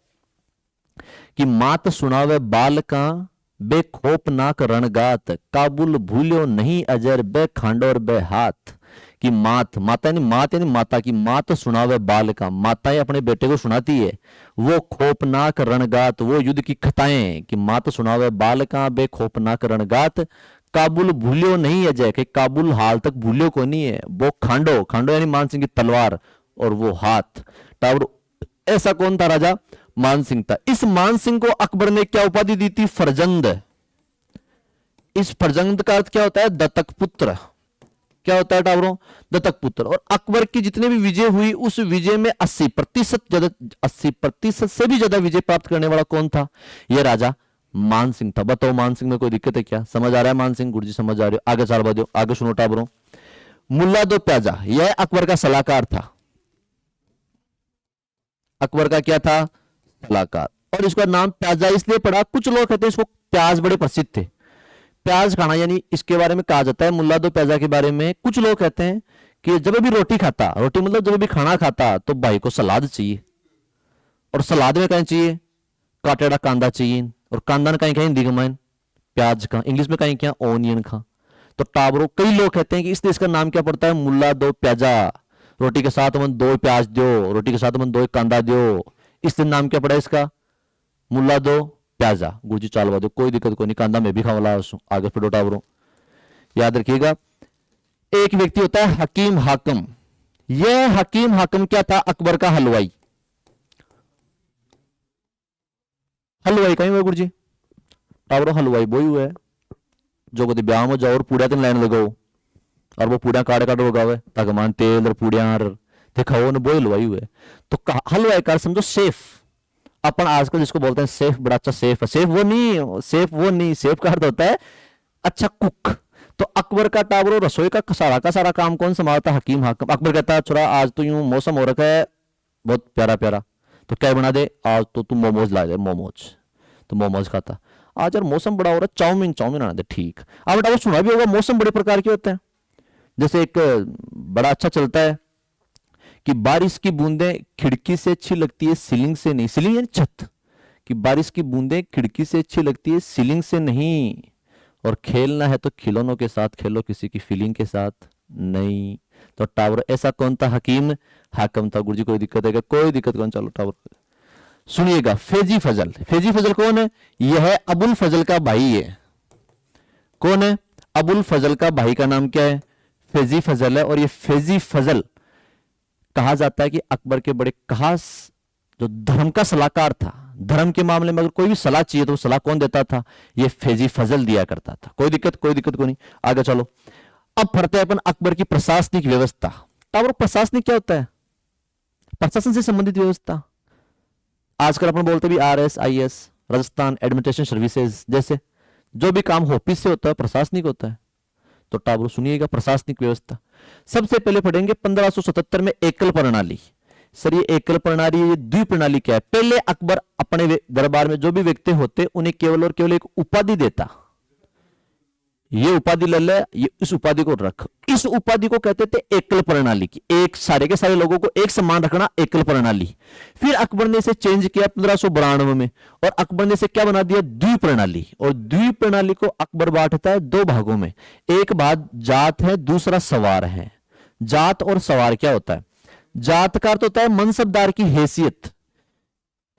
कि मात सुनावे बाल का बेखौफनाक रणगात, काबुल भूल्यो नहीं अजर बे खांडोर बे हाथ। कि माता यानी माता की मात सुनावे बाल का, माताएं अपने बेटे को सुनाती है वो खौफनाक रणगात, वो युद्ध की कथाएं। कि मात सुनावे बाल का बेखौफनाक रणगात, काबुल भूल्यो नहीं अजय, कि काबुल हाल तक भूल्यो को नहीं है। वो खांडो, खांडो यानी मान सिंह की तलवार, और वो हाथ टावर। ऐसा कौन था राजा? मान सिंह था। इस मान सिंह को अकबर ने क्या उपाधि दी थी? फरजंद। इस फरजंद का अर्थ क्या होता है? दत्तक पुत्र। क्या होता है टावरों? दत्तक पुत्र। और अकबर की जितने भी विजय हुई उस विजय में 80% से भी ज्यादा विजय प्राप्त करने वाला कौन था? यह राजा मान सिंह था। बताओ मान सिंह में कोई दिक्कत है क्या? समझ आ रहा है मान सिंह? गुरुजी समझ आ रहे हो? आगे चाल बढ़ो, आगे सुनो टावरों। मुल्ला दो प्याजा, यह अकबर का सलाहकार था। अकबर का क्या था? सलाहकार। और इसका नाम प्याजा इसलिए पड़ा, कुछ लोग कहते हैं इसको प्याज बड़े प्रसिद्ध थे। प्याज खाना यानी इसके बारे में कहा जाता है, मुल्ला दो प्याजा के बारे में कुछ लोग कहते हैं कि जब भी रोटी खाता, रोटी मतलब जब भी खाना खाता तो भाई को सलाद चाहिए। और सलाद में कहीं चाहिए? काटेड़ा कांदा चाहिए। और कांदा ने कहीं कहीं दिगमैन प्याज का, इंग्लिश में कहीं क्या ओनियन खा। तो टाबरो कई लोग कहते हैं कि इसलिए इसका नाम क्या पड़ता है? मुल्ला दो प्याजा। रोटी के साथ मन 2 प्याज दो, रोटी के साथ मन 2 कांदा दो, इसलिए नाम क्या पड़ा इसका? मुल्ला दो प्याजा। गुरुजी चालवा दो, कोई दिक्कत कोई नहीं, कांदा में भी खावला। आगे फिर टावरों याद रखिएगा, एक व्यक्ति होता है हकीम हाकम। यह हकीम हाकम क्या था? अकबर का हलवाई। हलवाई कहीं हुआ गुरुजी? टावरों हलवाई बोई हुआ है जो कभी ब्याह में जाओ और पूड़ा तीन लाइन लगाओ और वो पूड़ा काट काट उगावे तगमान तेल और पूड़िया दिखाओ न, बोई हलवाई हुए। तो हलवाई का समझो सेफ। अपन आजकल जिसको बोलते हैं सेफ, बड़ा अच्छा सेफ है। सेफ वो नहीं, सेफ का अर्थ होता है अच्छा कुक। तो अकबर का टावरों रसोई का सारा काम कौन संभालता? हकीम हाकम। अकबर कहता है छोरा आज तो यूं मौसम हो रखा है बहुत प्यारा प्यारा, तो क्या बना दे आज? तो तू मोमोज ला दे, मोमोज। तो मोमोज खाता। आज यार मौसम बड़ा हो रहा है, चाउमीन आना दे। ठीक। अब बेटा वो सुना भी होगा मौसम बड़े प्रकार के होते हैं। जैसे एक बड़ा अच्छा चलता है कि बारिश की बूंदें खिड़की से अच्छी लगती है सीलिंग से नहीं। सीलिंग यानी छत। कि बारिश की बूंदें खिड़की से अच्छी लगती है सीलिंग से नहीं। और खेलना है तो खिलौनों के साथ खेलो, किसी की फीलिंग के साथ नहीं। तो टावर ऐसा कौन था? हकीम हाकम था। गुरुजी कोई दिक्कत है क्या? कोई दिक्कत कौन। चलो टावर सुनिएगा। फेजी फजल, फेजी फजल कौन है? यह है अबुल फजल का भाई है। कौन है? अबुल फजल का भाई का नाम क्या है? फेजी फजल है। और ये फेजी फजल कहा जाता है कि अकबर के बड़े खास जो धर्म का सलाहकार था, धर्म के मामले में अगर कोई भी सलाह चाहिए तो सलाह कौन देता था? ये फेजी फजल दिया करता था। कोई दिक्कत को नहीं। आगे चलो। अब पढ़ते हैं अपन अकबर की प्रशासनिक व्यवस्था। टावर प्रशासनिक क्या होता है? प्रशासन से संबंधित व्यवस्था। आजकल अपन बोलते भी RS IS, Rajasthan administration services, जैसे जो भी काम ऑफिस से होता है प्रशासनिक होता है। तो टावर सुनिएगा, प्रशासनिक व्यवस्था सबसे पहले पढ़ेंगे 1577 में एकल प्रणाली। सर ये एकल प्रणाली, ये द्विप्रणाली क्या है? पहले अकबर अपने दरबार में जो भी व्यक्ति होते उन्हें केवल और केवल एक उपाधि देता। ये उपाधि ले ले, ये इस उपाधि को रख। इस उपाधि को कहते थे एकल प्रणाली की। एक सारे के सारे लोगों को एक समान रखना, एकल प्रणाली। फिर अकबर ने इसे चेंज किया 1592 में, और अकबर ने इसे क्या बना दिया? द्विप्रणाली। और द्विप्रणाली को अकबर बांटता है दो भागों में। एक भाग जात है, दूसरा सवार है। जात और सवार क्या होता है? जात का अर्थ होता है मनसबदार की हैसियत।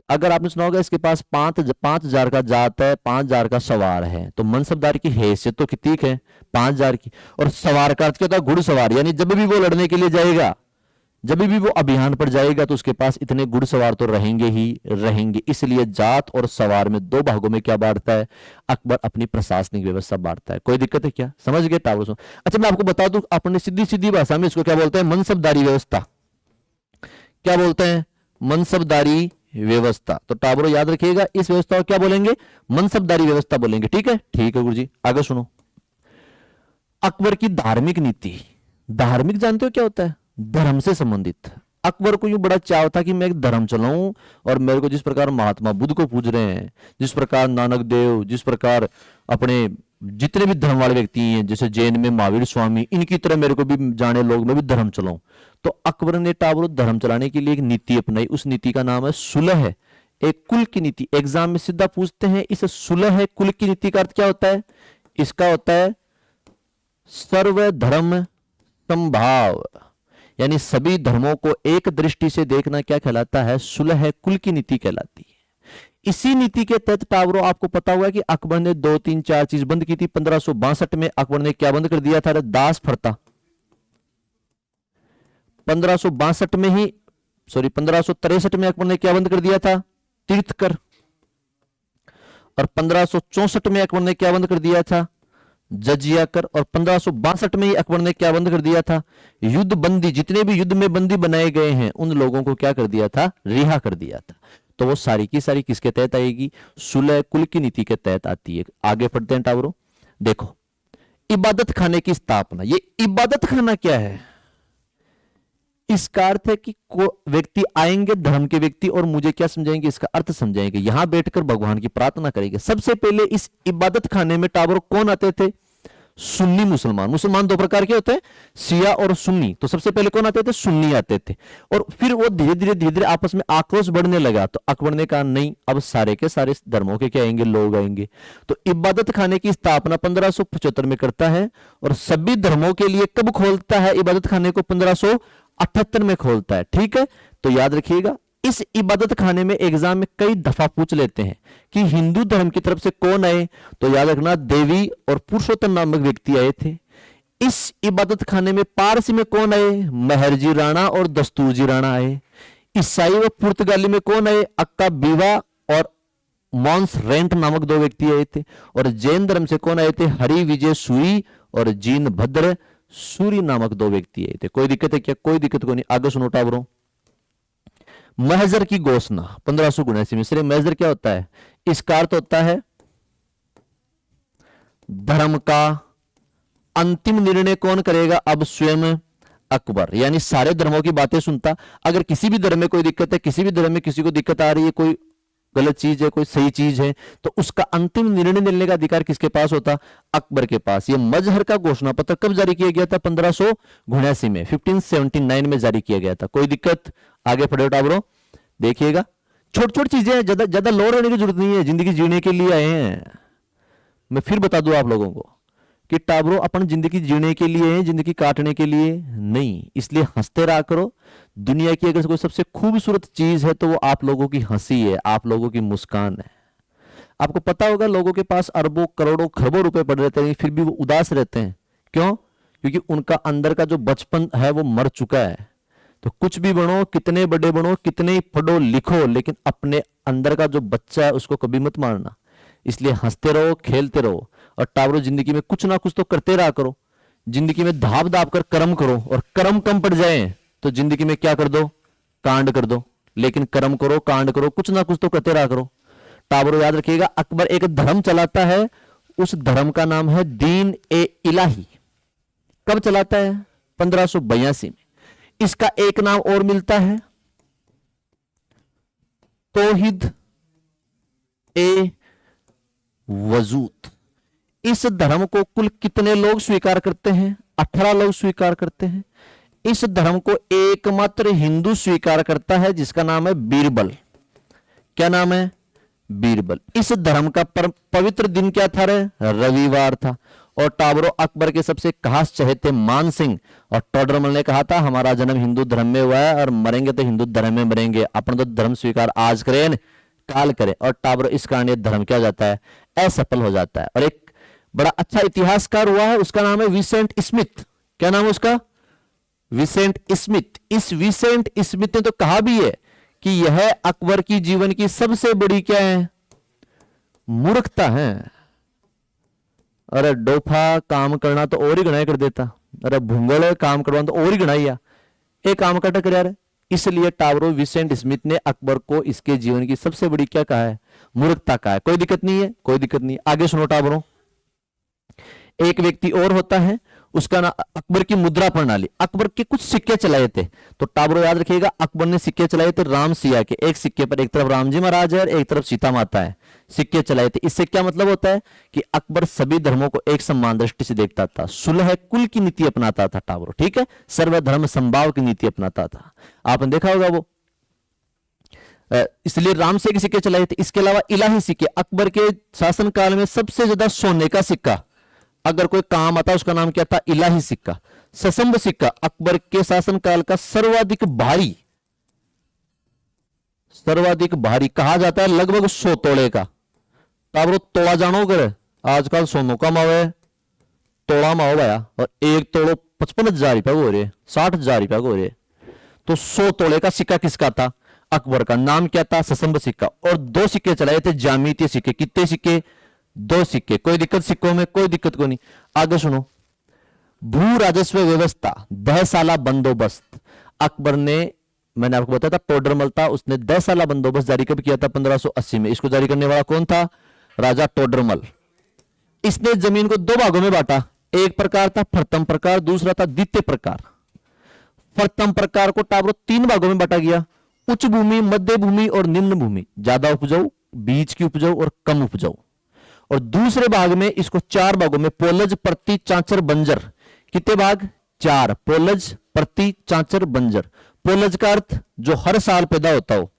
अगर आपने सुना होगा इसके पास 5,000 का जात है, 5,000 का सवार है, तो मनसबदार की हैसियत तो कितनी है? 5,000 की। और सवार का अर्थ क्या होता है? घुड़सवार। यानी जब भी वो लड़ने के लिए जाएगा, जब भी वो अभियान पर जाएगा, तो उसके पास इतने घुड़सवार तो रहेंगे ही रहेंगे। इसलिए जात और सवार में दो भागों में क्या बांटता है अकबर? अपनी प्रशासनिक व्यवस्था बांटता है। कोई दिक्कत है क्या? समझ गए टावर? अच्छा मैं आपको बता दूं, अपने सीधी सीधी भाषा में इसको क्या बोलते हैं? मनसबदारी व्यवस्था। क्या बोलते हैं? मनसबदारी व्यवस्था। तो टाबरो याद रखिएगा, इस व्यवस्था को क्या बोलेंगे? मनसबदारी व्यवस्था बोलेंगे। ठीक है? ठीक है गुरुजी, आगे सुनो। अकबर की धार्मिक नीति। धार्मिक जानते हो क्या होता है? धर्म से संबंधित। अकबर को यूं बड़ा चाव था कि मैं एक धर्म चलाऊं, और मेरे को जिस प्रकार महात्मा बुद्ध को पूज रहे हैं, जिस प्रकार नानक देव, जिस प्रकार अपने जितने भी धर्म वाले व्यक्ति हैं, जैसे जैन में महावीर स्वामी, इनकी तरह मेरे को भी जाने लोग, मैं भी धर्म चलाऊं। तो अकबर ने टावर धर्म चलाने के लिए एक नीति अपनाई। उस नीति का नाम है सुलह। एक कुल की नीति। एग्जाम में सीधा पूछते हैं, इस सुलह कुल की नीति का अर्थ क्या होता है? इसका होता है सर्वधर्म समभाव, यानी सभी धर्मों को एक दृष्टि से देखना क्या कहलाता है? सुलह कुल की नीति कहलाती है। इसी नीति के तहत टावरों आपको पता होगा कि अकबर ने 2 3 4 चीज बंद की थी। 1562 में अकबर ने क्या बंद कर दिया था? दास प्रथा। 1562 में ही, सॉरी 1563 में अकबर ने क्या बंद कर दिया था? तीर्थकर। और 1564 में अकबर ने क्या बंद कर दिया था? जजिया कर। और 1562 में ही अकबर ने क्या बंद कर दिया था? युद्ध बंदी। जितने भी युद्ध में बंदी बनाए गए हैं उन लोगों को क्या कर दिया था? रिहा कर दिया था। तो वो सारी की सारी किसके तहत आएगी? सुलह कुल की नीति के तहत आती है। आगे पढ़ते हैं टावरों। देखो, इबादत खाने की स्थापना। ये इबादत खाना क्या है? इसका अर्थ है कि व्यक्ति आएंगे, धर्म के व्यक्ति, और मुझे क्या समझाएंगे? इसका अर्थ समझाएंगे। यहां बैठकर भगवान की प्रार्थना करेंगे। सबसे पहले इस इबादत खाने में टावर कौन आते थे? सुन्नी मुसलमान। मुसलमान दो प्रकार के होते हैं, शिया और सुन्नी। तो सबसे पहले कौन आते थे? सुन्नी आते थे। और फिर वो धीरे धीरे आपस में आक्रोश बढ़ने लगा। तो अकबर ने कहा नहीं, अब सारे के सारे धर्मों के क्या आएंगे? लोग आएंगे। तो इबादत खाने की स्थापना 1575 में करता है। और सभी धर्मों के लिए कब खोलता है इबादत खाने को? 1578 में खोलता है। ठीक है? तो याद रखिएगा, इस इबादत खाने में एग्जाम में कई दफा पूछ लेते हैं कि हिंदू धर्म की तरफ से कौन आए? तो याद रखना, देवी और पुरुषोत्तम नामक व्यक्ति आए थे। इस इबादत खाने में पारसी में कौन आए? मेहरजी राणा और दस्तूरजी राणा आए। ईसाई व पुर्तगाली में कौन आए? अक्का बीवा और मॉन्स रेंट नामक दो व्यक्ति आए थे। और जैन धर्म से कौन आए थे? हरि विजय सूरी और जीन भद्र सूरी नामक दो व्यक्ति आए थे। कोई दिक्कत है क्या? कोई दिक्कत को नहीं। आगे सुनो टावरों। महजर की घोषणा 1579 में। सिर्फ महजर क्या होता है? इसका अर्थ होता है धर्म का अंतिम निर्णय कौन करेगा? अब स्वयं अकबर। यानी सारे धर्मों की बातें सुनता। अगर किसी भी धर्म में कोई दिक्कत है, किसी भी धर्म में किसी को दिक्कत आ रही है, कोई गलत चीज है, कोई सही चीज है, तो उसका अंतिम निर्णय लेने का अधिकार किसके पास होता? अकबर के पास। यह मजहर का घोषणा पत्र कब जारी किया गया था? 1579 में, 1579 में जारी किया गया था। कोई दिक्कत? आगे पढ़े टावरों, देखिएगा। छोटी छोटी चीजें, ज्यादा लोड रहने की जरूरत नहीं है, जिंदगी जीने के लिए आए हैं। मैं फिर बता दूं आप लोगों को कि टाबरो अपन जिंदगी जीने के लिए है, जिंदगी काटने के लिए नहीं। इसलिए हंसते रहा करो। दुनिया की अगर कोई सबसे खूबसूरत चीज है तो वो आप लोगों की हंसी है, आप लोगों की मुस्कान है। आपको पता होगा लोगों के पास अरबों करोड़ों खरबों रुपए पड़ रहते हैं फिर भी वो उदास रहते हैं। क्यों? क्योंकि उनका अंदर का जो बचपन है वो मर चुका है। तो कुछ भी बनो, कितने बड़े बनो, कितने ही पढ़ो लिखो, लेकिन अपने अंदर का जो बच्चा है उसको कभी मत मारना। इसलिए हंसते रहो, खेलते रहो, और टावरों जिंदगी में कुछ ना कुछ तो करते रहा करो। जिंदगी में धाप धाप कर कर्म करो, और कर्म कम पड़ जाए तो जिंदगी में क्या कर दो? कांड कर दो। लेकिन कर्म करो, कांड करो, कुछ ना कुछ तो करते रहा करो। टावरों याद रखिएगा, अकबर एक धर्म चलाता है, उस धर्म का नाम है दीन ए इलाही। कब चलाता है? 1582 में। इसका एक नाम और मिलता है, तौहीद ए वजूद। इस धर्म को कुल कितने लोग स्वीकार करते हैं? 18 लोग स्वीकार करते हैं। इस धर्म को एकमात्र हिंदू स्वीकार करता है जिसका नाम है बीरबल। क्या नाम है? बीरबल। इस धर्म का पवित्र दिन क्या था रे? रविवार था। और टाबरो अकबर के सबसे खास चहेते मान सिंह और टोडरमल ने कहा था हमारा जन्म हिंदू धर्म में हुआ है और मरेंगे तो हिंदू धर्म में मरेंगे, अपन तो धर्म स्वीकार आज करें काल करें। और टाबरो इस कारण ये धर्म क्या जाता है? असफल हो जाता है। और एक बड़ा अच्छा इतिहासकार हुआ है, उसका नाम है विसेंट स्मिथ। क्या नाम है उसका? Vincent Smith. इस विसेंट स्मिथ ने तो कहा भी है कि यह अकबर की जीवन की सबसे बड़ी क्या है? मूर्खता है। अरे डोफा काम करना तो और ही गणाई कर देता, अरे भूंगल काम करवाना तो और ही गणाइया, एक काम का टकर यार। इसलिए टावरो विसेंट स्मिथ ने अकबर को इसके जीवन की सबसे बड़ी क्या कहा है? मूर्खता कहा है। कोई दिक्कत नहीं है, कोई दिक्कत नहीं है। आगे सुनो टावरो। एक व्यक्ति और होता है, उसका नाम अकबर की मुद्रा प्रणाली। अकबर के कुछ सिक्के चलाए थे, तो टाबरो याद रखिएगा अकबर ने सिक्के चलाए थे राम सिया के। एक सिक्के पर एक तरफ राम जी महाराज है और एक तरफ सीता माता है, सिक्के चलाए थे। इससे क्या मतलब होता है कि अकबर सभी धर्मों को एक समान दृष्टि से देखता था, सुलह कुल की नीति अपनाता था टाबरो, ठीक है, सर्वधर्म संभाव की नीति अपनाता था। आपने देखा होगा वो, इसलिए राम से के सिक्के चलाए थे। इसके अलावा इलाही सिक्के, अकबर के शासनकाल में सबसे ज्यादा सोने का सिक्का अगर कोई काम आता उसका नाम क्या था? इलाही सिक्का। ससंब सिक्का अकबर के शासनकाल का सर्वाधिक भारी कहा जाता है, लगभग 100 तोड़े का। टाबरो तोड़ा जानो कर आजकल सोनों का मावे तोड़ा माओ भाया, और एक तोड़ो 55,000 रुपया हो रहे, 60,000 रुपया हो रहे। तो 100 तोड़े का सिक्का किसका था? अकबर का। नाम क्या था? ससंब सिक्का। और 2 सिक्के चलाए थे जामितीय सिक्के। कितने सिक्के? 2 सिक्के। कोई दिक्कत सिक्कों में? कोई दिक्कत को नहीं। आगे सुनो। भू राजस्व व्यवस्था, 10 साला बंदोबस्त। अकबर ने, मैंने आपको बताया था टोडरमल था, उसने 10 साला बंदोबस्त जारी कब किया था? 1580 में। इसको जारी करने वाला कौन था? राजा टोडरमल। इसने जमीन को 2 भागों में बांटा। एक प्रकार था प्रथम प्रकार, दूसरा था द्वितीय प्रकार। प्रथम प्रकार को टाबरो 3 भागों में बांटा गया, उच्च भूमि, मध्य भूमि और निम्न भूमि। ज्यादा उपजाऊ, बीच की उपजाऊ और कम उपजाऊ। और दूसरे भाग में इसको 4 भागों में, पोलज, प्रति, चांचर, बंजर। कितने भाग? 4। पोलज, प्रति, चांचर, बंजर। पोलज का अर्थ जो हर साल पैदा होता हो,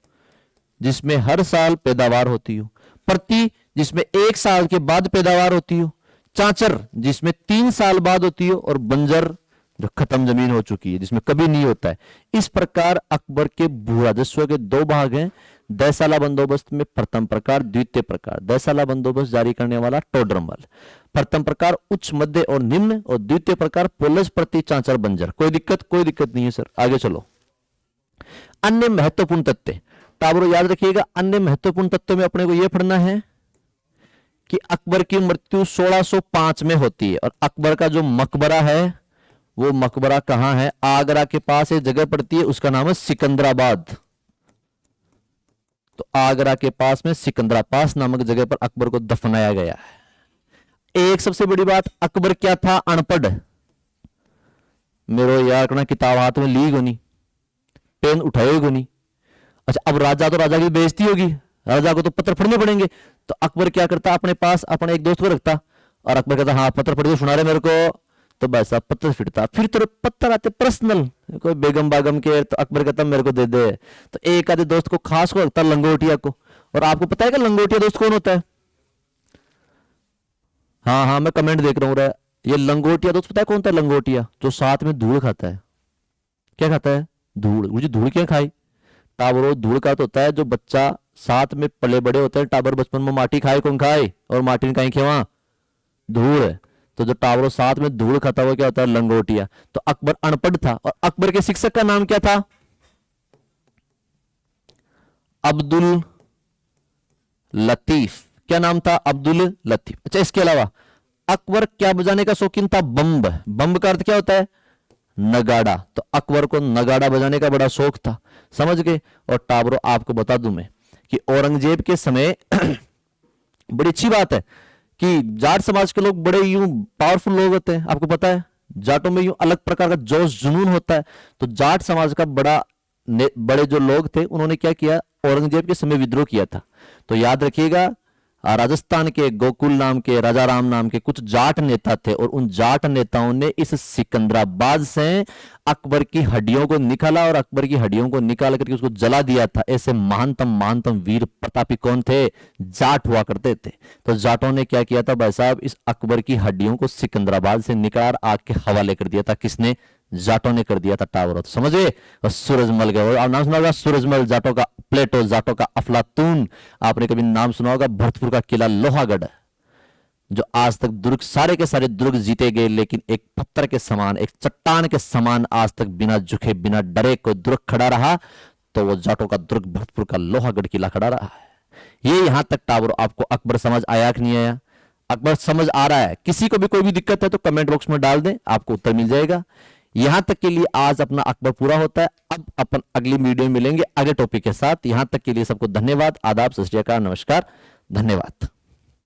जिसमें हर साल पैदावार होती हो। प्रति, जिसमें 1 साल के बाद पैदावार होती हो। चांचर, जिसमें 3 साल बाद होती हो। और बंजर, जो खत्म जमीन हो चुकी है, जिसमें कभी नहीं होता है। इस प्रकार अकबर के भू राजस्व के 2 भाग हैं। 10 साला बंदोबस्त में प्रथम प्रकार, द्वितीय प्रकार। 10 साला बंदोबस्त जारी करने वाला टोडरमल। प्रथम प्रकार उच्च, मध्य और निम्न, और द्वितीय प्रकार पोलज, प्रति, चांचर, बंजर। कोई दिक्कत? कोई दिक्कत नहीं है सर। आगे चलो। अन्य महत्वपूर्ण तथ्य टाबरो याद रखिएगा। अन्य महत्वपूर्ण तथ्यों में अपने को यह पढ़ना है कि अकबर की मृत्यु 1605 में होती है। और अकबर का जो मकबरा है वो मकबरा कहां है? आगरा के पास एक जगह पड़ती है, उसका नाम है सिकंदराबाद। तो आगरा के पास में सिकंदराबाद नामक जगह पर अकबर को दफनाया गया है। एक सबसे बड़ी बात, अकबर क्या था? अनपढ़। मेरो यार करना किताब हाथ में ली गोनी, पेन उठाए गोनी। अच्छा, अब राजा तो राजा की बेइज्जती होगी, राजा को तो पत्र पढ़ने पड़ेंगे। तो अकबर क्या करता? अपने पास अपने एक दोस्त को रखता, और अकबर कहता हाँ पत्र पढ़ के सुना रहे मेरे को। तो बस अब पत्र फिरता, फिर तो पत्थर आते पर्सनल, कोई बेगम बागम के, तो अकबर कहता मेरे को दे दे। तो एक आधे दोस्त को खास को रखता, लंगोटिया को। और आपको पता है कि लंगोटिया दोस्त कौन होता है? हाँ हाँ, मैं कमेंट देख रहा हूँ रे। ये लंगोटिया दोस्त, पता है कौन था लंगोटिया? जो साथ में धूल खाता है। क्या खाता है? धूल। मुझे धूल क्या खाई? टाबरो धूल का तो होता है जो बच्चा साथ में पले बड़े होते हैं, टाबर बचपन में माटी खाए कौन खाए, और माटी ने कहीं खेवा धूल है। तो जो टावरों साथ में धूल खाता हुआ क्या होता है? लंगोटिया। तो अकबर अनपढ़ था, और अकबर के शिक्षक का नाम क्या था? अब्दुल लतीफ। क्या नाम था? अब्दुल लतीफ। अच्छा, इसके अलावा अकबर क्या बजाने का शौकीन था? बम्ब। बम्ब का अर्थ क्या होता है? नगाड़ा। तो अकबर को नगाड़ा बजाने का बड़ा शौक था। समझ गए? और टाबरो आपको बता दूं मैं कि औरंगजेब के समय बड़ी अच्छी बात है कि जाट समाज के लोग बड़े यूं पावरफुल लोग होते हैं। आपको पता है जाटों में यूं अलग प्रकार का जोश जुनून होता है। तो जाट समाज का बड़े जो लोग थे, उन्होंने क्या किया? औरंगजेब के समय विद्रोह किया था। तो याद रखिएगा, राजस्थान के गोकुल नाम के, राजा राम नाम के कुछ जाट नेता थे, और उन जाट नेताओं ने इस सिकंदराबाद से अकबर की हड्डियों को निकाला, और अकबर की हड्डियों को निकाल करके उसको जला दिया था। ऐसे महानतम महानतम वीर प्रतापी कौन थे? जाट हुआ करते थे। तो जाटों ने क्या किया था भाई साहब? इस अकबर की हड्डियों को सिकंदराबाद से निकाल आग के हवाले कर दिया था। किसने? जाटों ने कर दिया था टावर। तो समझे? और सूरजमल का नाम सुना होगा, सूरजमल जाटों का, प्लेटो जाटों का अफलातून। आपने कभी नाम सुना होगा भरतपुर का किला लोहागढ़, जो आज तक दुर्ग, सारे के सारे दुर्ग जीते गए, लेकिन एक पत्थर के समान, एक चट्टान के समान आज तक बिना झुके बिना डरे को दुर्ग खड़ा रहा। तो वो जाटों का दुर्ग भरतपुर का लोहागढ़ किला खड़ा रहा है। ये यहां तक टावर। आपको अकबर समझ आया कि नहीं आया? अकबर समझ आ रहा है? किसी को भी कोई भी दिक्कत है तो कमेंट बॉक्स में डाल दें, आपको उत्तर मिल जाएगा। यहां तक के लिए आज अपना अकबर पूरा होता है। अब अपन अगली वीडियो में मिलेंगे अगले टॉपिक के साथ। यहां तक के लिए सबको धन्यवाद, आदाब, सत श्री अकाल, नमस्कार, धन्यवाद।